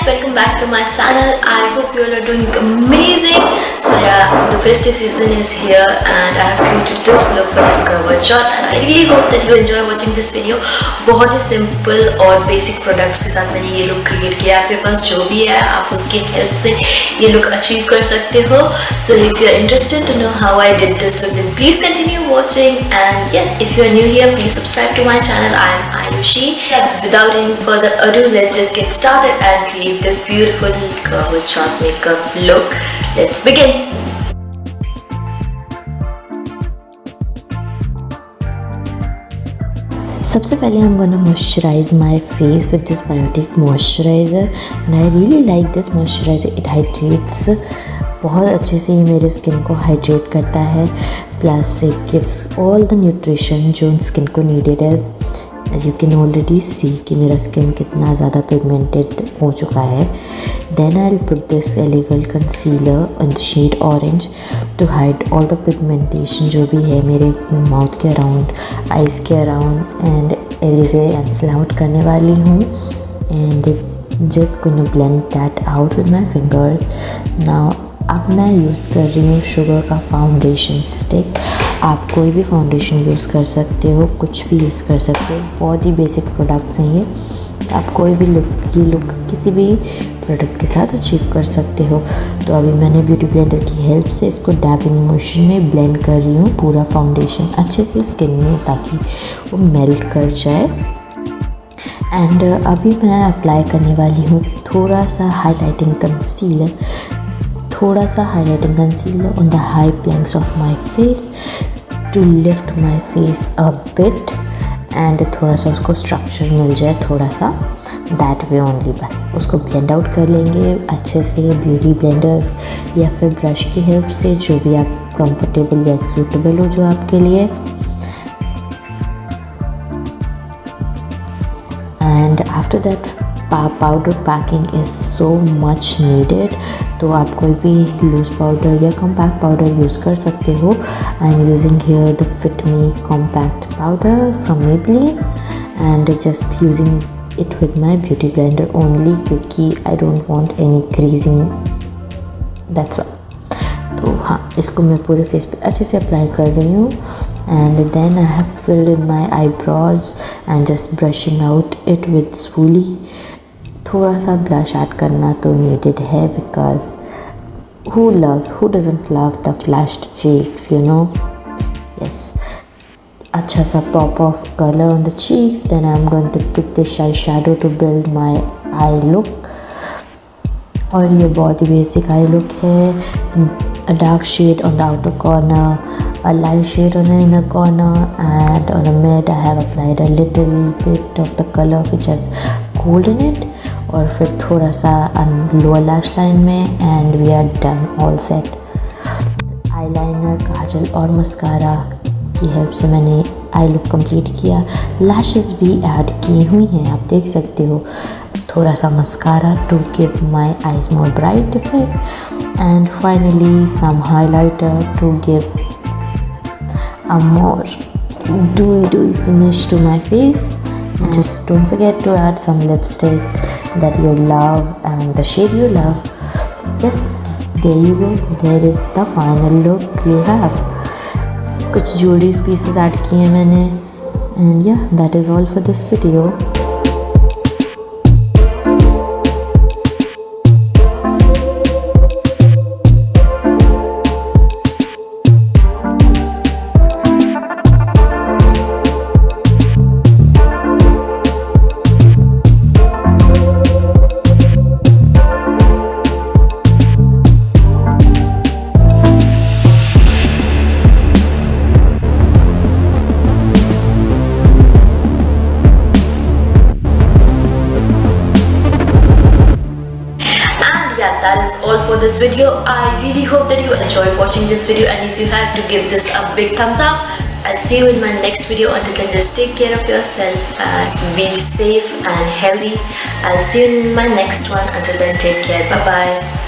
welcome back to my channel. I hope you all are doing amazing. So yeah, the festive season is here and I have created this look for this Karwachauth and I really hope that you enjoy watching this video. बहुत ही simple और basic products के साथ मैंने ये look create किया. आपके पास जो भी है आप उसकी help से ये look achieve कर सकते हो. So if you are interested to know how I did this look, then please continue watching. And yes, if you are new here, please subscribe to my channel. I am Ayushi. Without any further ado, let's just get started and create this beautiful Karwachauth makeup look. Let's begin. सबसे पहले I'm gonna moisturize my face with this biotic moisturizer and I really like this moisturizer. It hydrates बहुत अच्छे से, ये मेरे skin को hydrate करता है, plus it gives all the nutrition जो स्किन को नीडेड है. As you can already see कि मेरा स्किन कितना ज़्यादा पिगमेंटेड हो चुका है. Then I will put this एलिगल concealer in the shade orange to hide all the pigmentation जो भी है मेरे माउथ के अराउंड, आइज़ के around and everywhere. And fill out करने वाली हूँ and just gonna blend that out with my fingers. Now अब मैं यूज़ कर रही हूँ शुगर का फाउंडेशन स्टिक. आप कोई भी फाउंडेशन यूज़ कर सकते हो, कुछ भी यूज़ कर सकते हो. बहुत ही बेसिक प्रोडक्ट्स हैं ये. आप कोई भी लुक किसी भी प्रोडक्ट के साथ अचीव कर सकते हो. तो अभी मैंने ब्यूटी ब्लेंडर की हेल्प से इसको डैबिंग मोशन में ब्लेंड कर रही हूँ पूरा फाउंडेशन अच्छे से स्किन में, ताकि वो मेल्ट कर जाए. एंड अभी मैं अप्लाई करने वाली हूँ थोड़ा सा highlighting concealer on the high planks of my face to lift my face a bit and थोड़ा सा उसको स्ट्रक्चर मिल जाए, थोड़ा सा दैट वे ओनली. बस उसको ब्लेंड आउट कर लेंगे अच्छे से ब्यूटी ब्लेंडर या फिर ब्रश की हेल्प से, जो भी आप कंफर्टेबल या सूटेबल हो जो आपके लिए. And after that powder packing is so much needed. तो आप कोई भी लूज पाउडर या कॉम्पैक्ट पाउडर यूज़ कर सकते हो. I am using here the fit me compact powder from Maybelline and just using it with my beauty blender only, क्योंकि I don't want any creasing, that's why. तो हाँ, इसको मैं पूरे फेस पे अच्छे से अप्लाई कर रही हूँ. And then I have filled in my eyebrows and just brushing out it with spoolie. थोड़ा सा ब्लश ऐड करना तो नीडेड है, because who doesn't love the flashed cheeks, you know. Yes, अच्छा सा pop of color on the cheeks. Then I'm going to pick this eyeshadow to build my eye look. और ये बहुत ही basic I look है. A dark shade on the outer corner, a light shade on the inner corner, and on the mid I have applied a little bit of the color which has gold in it. और फिर थोड़ा सा lower lash line में and we are done, all set. Eyeliner, kajal और mascara की help से मैंने eye look complete किया. लैशेस भी ऐड की हुई हैं, आप देख सकते हो. थोड़ा सा mascara to give my eyes more bright effect and finally some highlighter to give a more dewy finish to my face. Just don't forget to add some lipstick that you love and the shade you love. Yes, there you go. There is the final look you have. कुछ jewelry pieces add किए मैंने. And yeah, that is all for this video. That is all for this video. I really hope that you enjoyed watching this video, and if you have, to give this a big thumbs up. I'll see you in my next video. Until then, just take care of yourself and be safe and healthy. I'll see you in my next one. Until then, take care. Bye bye.